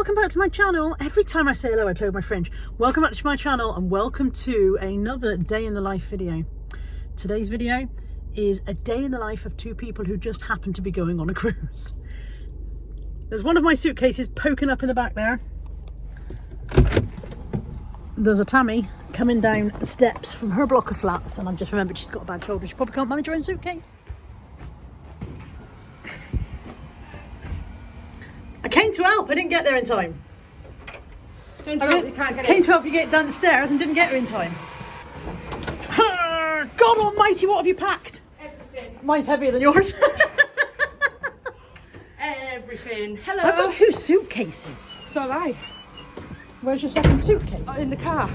welcome back to my channel. Every time I say hello I play with my French. Welcome back to my channel and welcome to another day in the life video. Today's video is a day in the life of two people who just happen to be going on a cruise. There's one of my suitcases poking up in the back there. There's a Tammy coming down the steps from her block of flats, and I've just remembered she's got a bad shoulder. She probably can't manage her own suitcase. I came to help, I didn't get there in time. Came to help, you can't get Came in. to help you get down the stairs and didn't get her in time. God almighty, what have you packed? Everything. Mine's heavier than yours. Everything. Hello. I've got two suitcases. So have I. Where's your second suitcase? In the car.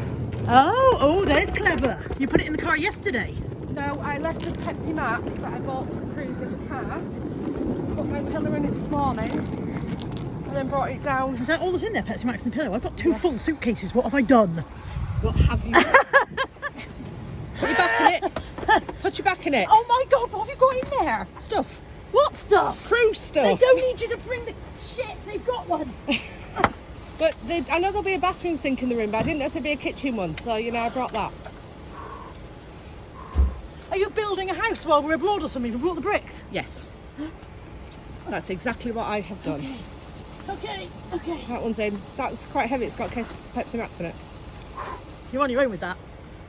Oh, there's clever. You put it in the car yesterday. No, I left the Pepsi Max that I bought for the cruise in the car. Put my pillow in it this morning. And then brought it down. Is that all that's in there, Pepsi Max and the pillow? I've got two full suitcases. What have I done? What have you done? Put your back in it. Put your back in it. Oh my God, what have you got in there? Stuff. What stuff? Cruise They stuff. don't need you to bring the shit. They've got one. But I know there'll be a bathroom sink in the room, but I didn't know there'd be a kitchen one. So, you know, I brought that. Are you building a house while we're abroad or something? You brought the bricks? Yes. That's exactly what I have done. Okay. That one's in. That's quite heavy. It's got a case of Pepsi Max in it. You're on your own with that.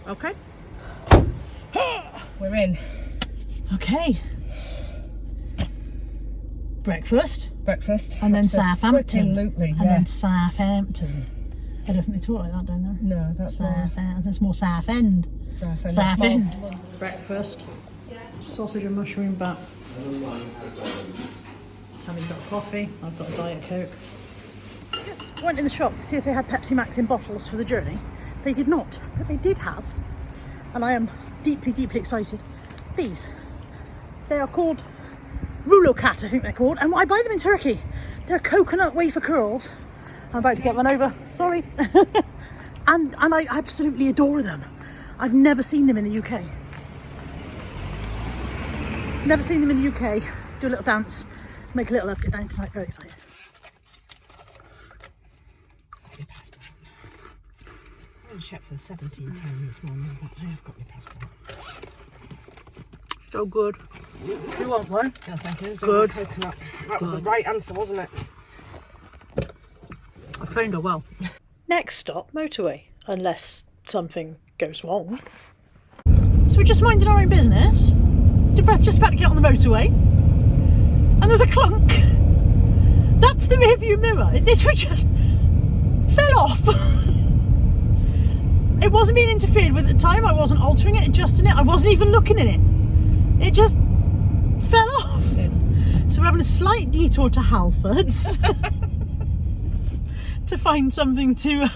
Okay. We're in. Okay. Breakfast. Breakfast. And then Southampton. Absolutely, And then Southampton. I don't think they talk like that down there. No, that's more That's more Southend. Southend. Southend. Breakfast. Sausage and mushroom bat. Tammy's got a coffee. I've got a Diet Coke. Just went in the shop to see if they had Pepsi Max in bottles for the journey. They did not, but they did have, and I am deeply, deeply excited, these. They are called Rulocat, I think they're called, and I buy them in Turkey. They're coconut wafer curls. I'm about to get one over, sorry. and I absolutely adore them. I've never seen them in the UK. Never seen them in the UK. Do a little dance, make a little up, get down tonight, very excited. Your passport. I checked for the 17th time this morning, but I have got my passport. So good. You want one? No, thank you. Good. Coconut. That was the right answer, wasn't it? I found her well. Next stop, motorway, unless something goes wrong. So we're just minding our own business. Just about to get on the motorway. And there's a clunk. That's the rearview mirror. It literally just fell off. It wasn't being interfered with at the time. I wasn't altering it, adjusting it. I wasn't even looking at it. It just fell off. So we're having a slight detour to Halfords to find something to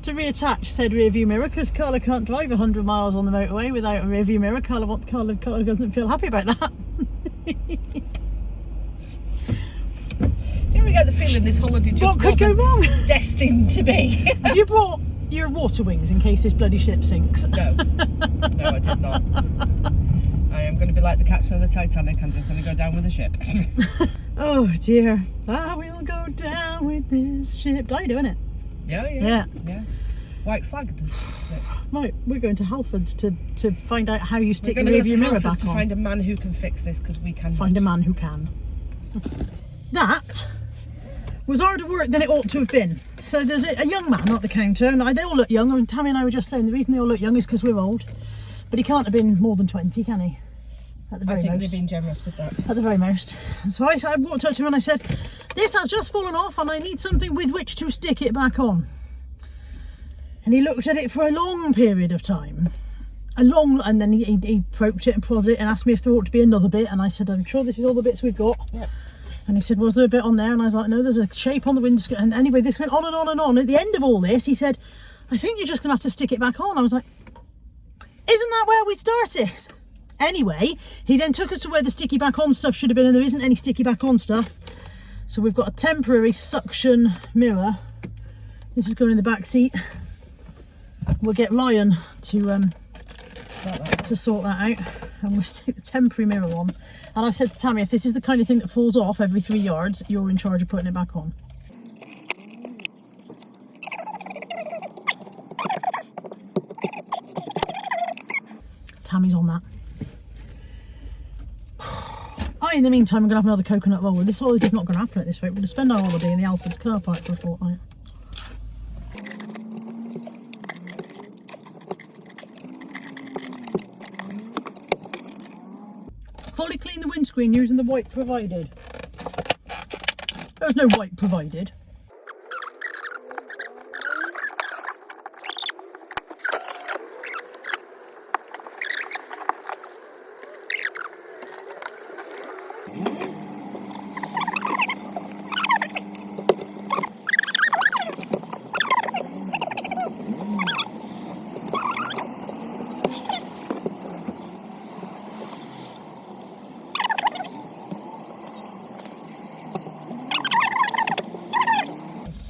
reattach said rear view mirror, because Carla can't drive 100 miles on the motorway without a rear view mirror. Carla doesn't feel happy about that. Do you ever get the feeling this holiday just What could go wrong? destined to be? Have you brought your water wings in case this bloody ship sinks? No. No, I did not. I am going to be like the captain of the Titanic. I'm just going to go down with the ship. Oh dear, I will go down with this ship. Are you doing it? Yeah. White flag, is it? Right, we're going to Halfords to find out how you stick We're your going rear to view go to mirror Halfords back to on. find a man who can fix this, because we can Find a man who can. That was harder work than it ought to have been. So there's a young man at the counter, and they all look young, and Tammy and I were just saying the reason they all look young is because we're old. But he can't have been more than 20, can he? At the very I think most. they've been generous with that. At the very most. So I walked up to him and I said, this has just fallen off and I need something with which to stick it back on. And he looked at it for a long period of time. And then he poked it and prodded it and asked me if there ought to be another bit, and I said, I'm sure this is all the bits we've got. Yep. And he said, was there a bit on there? And I was like, no, there's a shape on the windscreen. And anyway, this went on and on and on. At the end of all this, he said, I think you're just going to have to stick it back on. I was like, isn't that where we started? Anyway, he then took us to where the sticky back on stuff should have been, and there isn't any sticky back on stuff. So we've got a temporary suction mirror. This is going in the back seat. We'll get Ryan to sort that out, and we'll stick the temporary mirror on. And I said to Tammy, if this is the kind of thing that falls off every 3 yards, you're in charge of putting it back on. Tammy's on that. In the meantime, I'm going to have another coconut roll. This holiday is not going to happen at this rate. We're going to spend our holiday in the Alfred's car park for a fortnight. Fully clean the windscreen using the wipe provided. There's no wipe provided.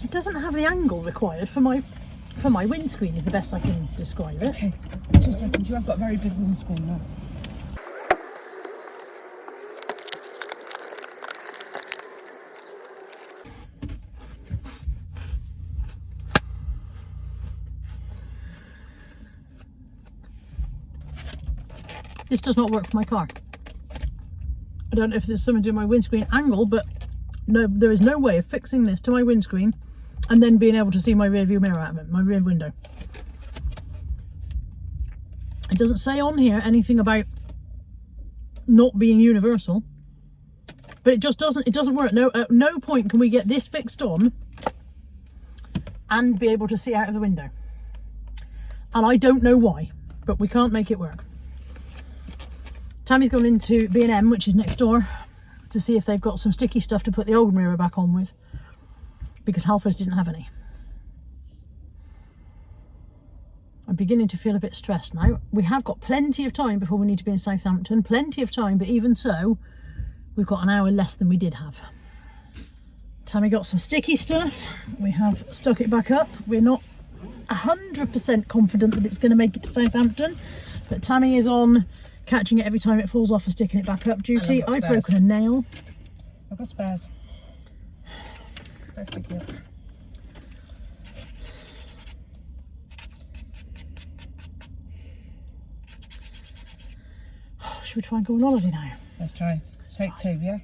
It doesn't have the angle required for my windscreen is the best I can describe it. Okay, 2 seconds. You have got a very big windscreen now. This does not work for my car. I don't know if there's something to do with my windscreen angle, but no, there is no way of fixing this to my windscreen and then being able to see my rear view mirror out of it, my rear window. It doesn't say on here anything about not being universal, but it doesn't work. No, at no point can we get this fixed on and be able to see out of the window. And I don't know why, but we can't make it work. Tammy's gone into B&M, which is next door, to see if they've got some sticky stuff to put the old mirror back on with, because Halfords didn't have any. I'm beginning to feel a bit stressed now. We have got plenty of time before we need to be in Southampton, plenty of time, but even so, we've got an hour less than we did have. Tammy got some sticky stuff. We have stuck it back up. We're not 100% confident that it's going to make it to Southampton, but Tammy is on catching it every time it falls off and sticking it back up duty. I've broken a nail. I've got spares. Spare sticky ups. Should we try and go on holiday now? Let's try. Take 2, yeah?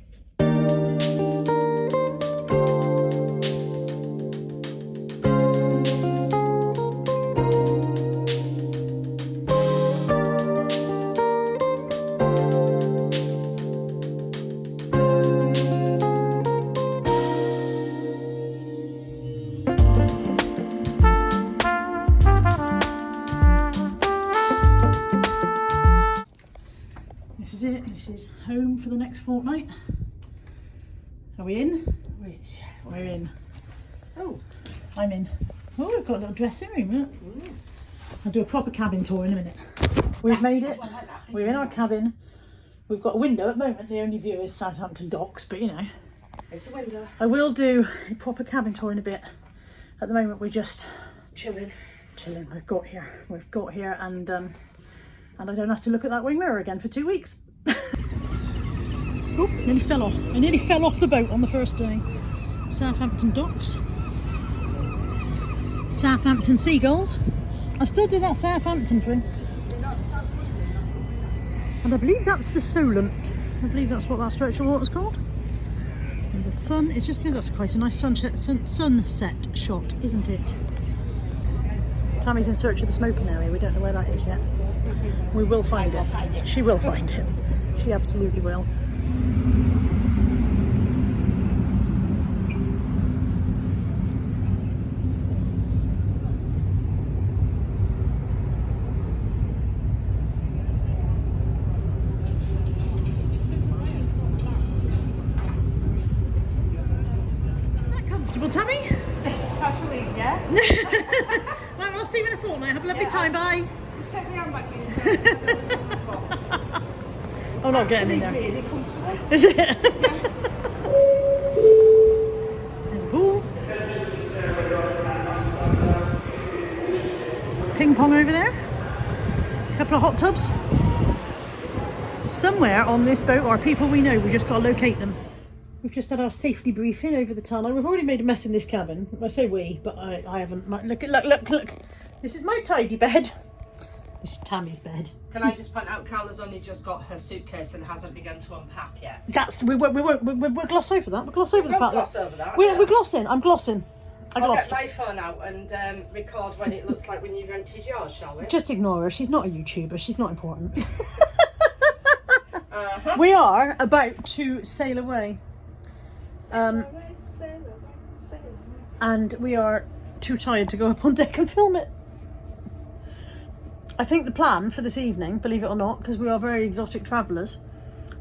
This is it. This is home for the next fortnight. Are we in? We're in. Oh, I'm in. Oh, we've got a little dressing room. Look. I'll do a proper cabin tour in a minute. We've made it. We're in our cabin. We've got a window at the moment. The only view is Southampton docks, but you know. It's a window. I will do a proper cabin tour in a bit. At the moment, we're just chilling. We've got here, and I don't have to look at that wing mirror again for 2 weeks. Oh, nearly fell off. I nearly fell off the boat on the first day. Southampton docks. Southampton seagulls. I still do that Southampton thing. And I believe that's the Solent. I believe that's what that stretch of water's called. And the sun is just good. That's quite a nice sunset shot, isn't it? Tammy's in search of the smoking area. We don't know where that is yet. We will find it. She will find it. She absolutely will. Is that comfortable, Tammy? Especially, yeah. Right, well, I'll see you in a fortnight. Have a lovely time. Bye. Just take the hand back, please. I'm not getting in there. Really comfortable. Is it? Yeah. There's a pool. Ping pong over there. A couple of hot tubs. Somewhere on this boat are people we know. We just got to locate them. We've just had our safety briefing over the tunnel. We've already made a mess in this cabin. I say we, but I haven't. Look. This is my tidy bed. This is Tammy's bed. Can I just point out, Carla's only just got her suitcase and hasn't begun to unpack yet. That's we'll gloss over that. We'll gloss over the fact gloss over that. We're glossing. I'm glossing. I'll get my phone out and record when it looks like when you rented yours, shall we? Just ignore her. She's not a YouTuber. She's not important. We are about to sail away. Sail away. And we are too tired to go up on deck and film it. I think the plan for this evening, believe it or not, because we are very exotic travellers,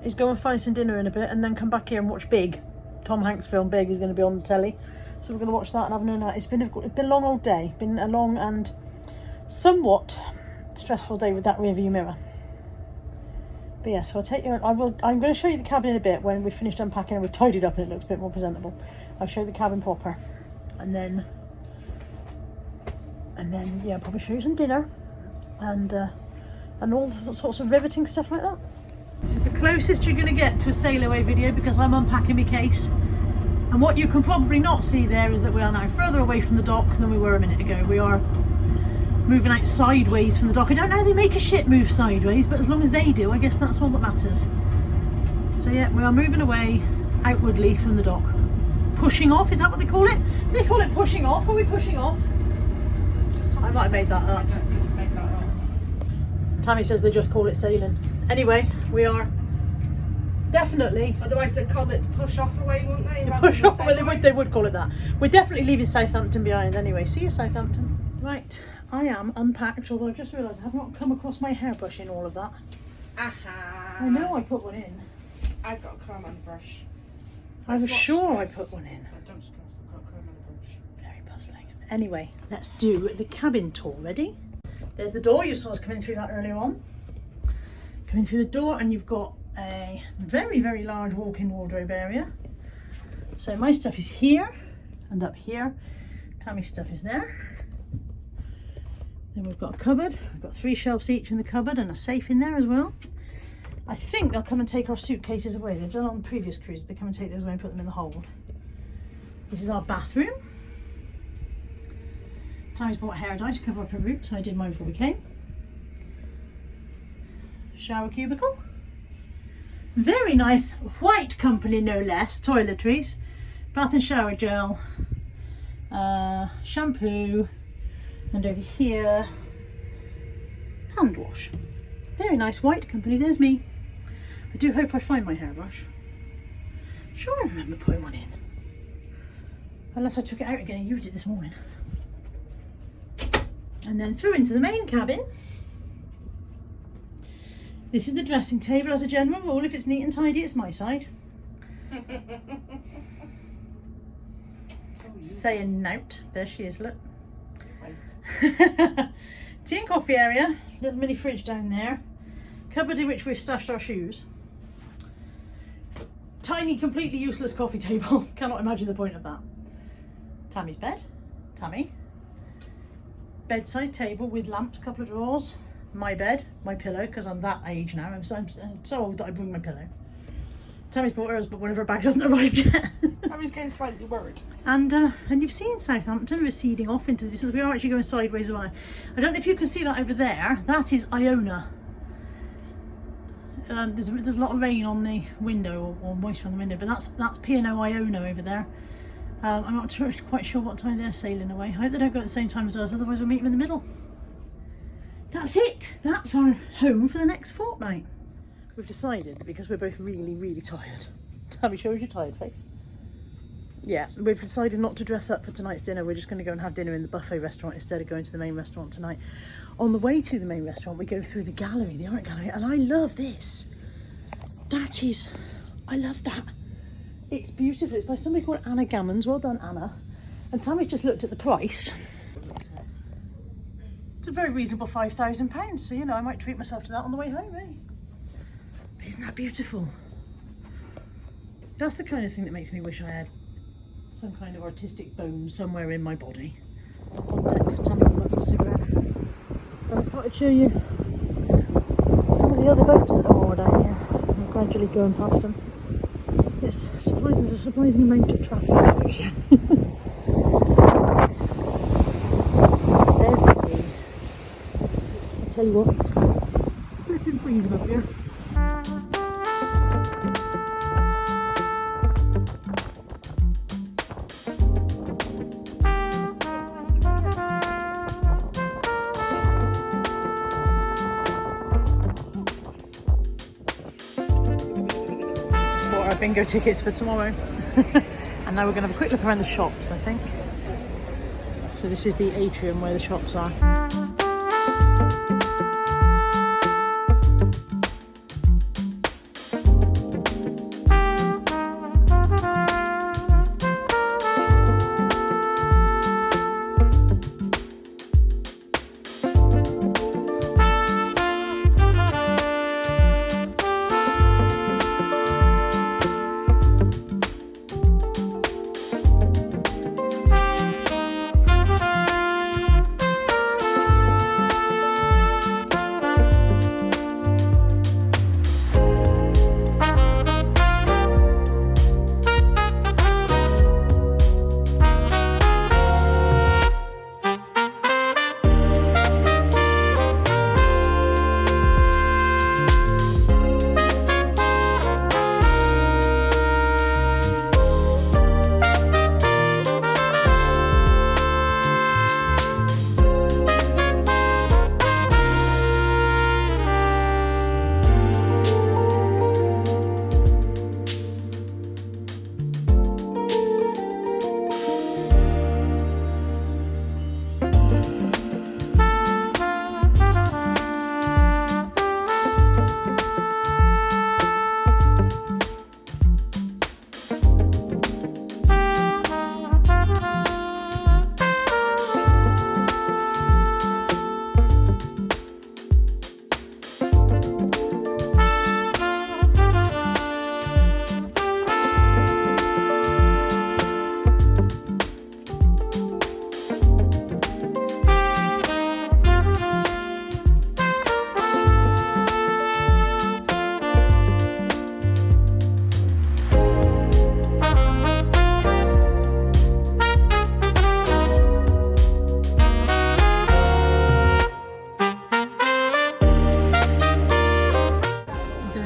is go and find some dinner in a bit and then come back here and watch Big. Tom Hanks' film Big is going to be on the telly. So we're going to watch that and have a night. It's been a long old day. Been a long and somewhat stressful day with that rearview mirror. But yeah, so I'll take you. I'm going to show you the cabin in a bit when we've finished unpacking and we've tidied up and it looks a bit more presentable. I'll show you the cabin proper, and then yeah, probably show you some dinner and all sorts of riveting stuff like that. This is the closest you're going to get to a sail away video because I'm unpacking my case. And what you can probably not see there is that we are now further away from the dock than we were a minute ago. We are moving out sideways from the dock. I don't know how they make a ship move sideways, but as long as they do, I guess that's all that matters. So yeah, we are moving away outwardly from the dock. Pushing off, is that what they call it? Do they call it pushing off? Are we pushing off? I might have made that up. I don't think you made that up. Tammy says they just call it sailing. Anyway, we are definitely... Otherwise they'd call it push off away, wouldn't they? Push off, well, they would call it that. We're definitely leaving Southampton behind anyway. See you, Southampton. Right, I am unpacked, although I've just realised I have not come across my hairbrush in all of that. Aha. I know I put one in. I've got a comb and brush. I was sure I put one in. Don't stress, I've got a comb and a brush. Very puzzling. Anyway, let's do the cabin tour. Ready? There's the door. You saw us coming through that earlier on. Coming through the door, and you've got a very, very large walk-in wardrobe area. So my stuff is here and up here. Tammy's stuff is there. Then we've got a cupboard. We've got 3 shelves each in the cupboard and a safe in there as well. I think they'll come and take our suitcases away. They've done on previous cruises. They come and take those away and put them in the hold. This is our bathroom. Tammy's bought a hair dye to cover up her roots. I did mine before we came. Shower cubicle. Very nice white company, no less. Toiletries, bath and shower gel, shampoo, and over here hand wash. Very nice white company. There's me. I do hope I find my hairbrush. Sure, I remember putting one in, unless I took it out again and used it this morning. And then through into the main cabin. This is the dressing table. As a general rule, if it's neat and tidy, it's my side. Saying nout. There she is, look. Tea and coffee area. Little mini fridge down there. Cupboard in which we've stashed our shoes. Tiny, completely useless coffee table. Cannot imagine the point of that. Tammy's bed. Tammy. Bedside table with lamps, couple of drawers. My bed, my pillow, because I'm that age now. I'm so old that I bring my pillow. Tammy's brought hers, but one of her bags hasn't arrived yet. I was getting slightly worried. And you've seen Southampton receding off into this. We are actually going sideways away. I don't know if you can see that over there. That is Iona. There's a lot of rain on the window, or moisture on the window, but that's P&O Iona over there. I'm not quite sure what time they're sailing away. I hope they don't go at the same time as us, otherwise we'll meet them in the middle. That's it. That's our home for the next fortnight. We've decided that because we're both really, really tired. Tammy, show us your tired face. Yeah, we've decided not to dress up for tonight's dinner. We're just going to go and have dinner in the buffet restaurant instead of going to the main restaurant tonight. On the way to the main restaurant, we go through the gallery, the art gallery, and I love this. I love that. It's beautiful. It's by somebody called Anna Gammons. Well done, Anna. And Tammy's just looked at the price. It's a very reasonable £5,000, so you know I might treat myself to that on the way home, eh? But isn't that beautiful? That's the kind of thing that makes me wish I had some kind of artistic bone somewhere in my body. On deck, because Tammy's gone for a cigarette. But I thought I'd show you some of the other boats that are moored out here. I'm gradually going past them. It's surprising, there's a surprising amount of traffic out here. There's the sea. tell you what, flipping freezing up here. Just bought our bingo tickets for tomorrow. And now we're going to have a quick look around the shops, I think. So this is the atrium where the shops are.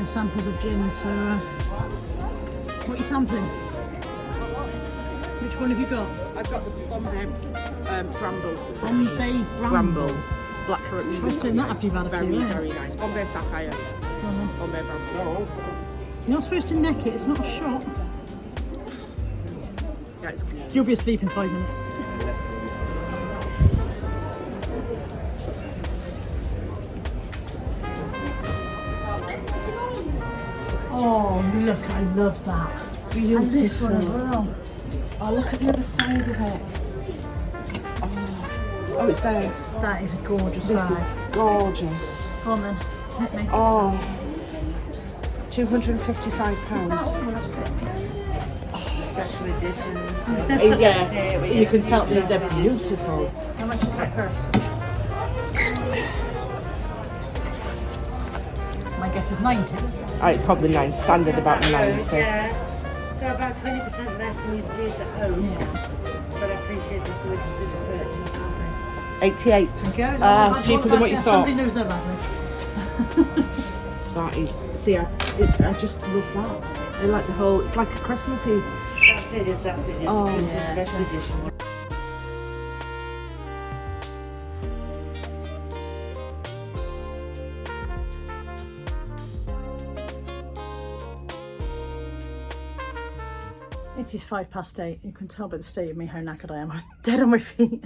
Samples of gin, so what are you sampling? Which one have you got? I've got the Bombay Bramble. Bombay Bramble. Black currant. Try saying that after you've had a very, few, yeah. very nice. Bombay Sapphire. Bombay Bramble. You're not supposed to neck it, it's not a shot. Yeah, it's good. You'll be asleep in 5 minutes. Oh, look, I love that. Beautiful. And this one as well. Oh, look at the other side of it. Oh, it's there. That is a gorgeous This bag. is gorgeous. Go on then, hit me. Oh, £255. We'll have 6. Special editions. Yeah, you can tell they're beautiful. How much is that purse? My guess is 90. Probably 9, standard about 90. Yeah. So about 20% less than you'd see it at home. Yeah. But I appreciate this to consider purchase, aren't 88. Okay. Cheaper than what you thought. Somebody knows their value. That is, see, I just love that. I like the whole, it's like a Christmassy. they? That's it, that's it. It's Oh, a Christmas yeah, special edition. It is 8:05. You can tell by the state of me how knackered I am. I'm dead on my feet.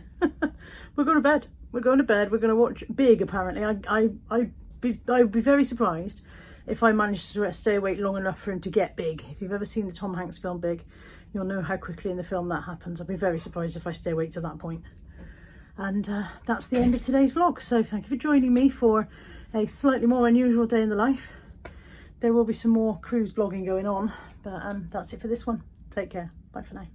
We're going to bed. We're going to bed. We're going to watch Big, apparently. I'd be very surprised if I managed to stay awake long enough for him to get Big. If you've ever seen the Tom Hanks film Big, you'll know how quickly in the film that happens. I'd be very surprised if I stay awake to that point. And that's the end of today's vlog. So thank you for joining me for a slightly more unusual day in the life. There will be some more cruise blogging going on, but that's it for this one. Take care. Bye for now.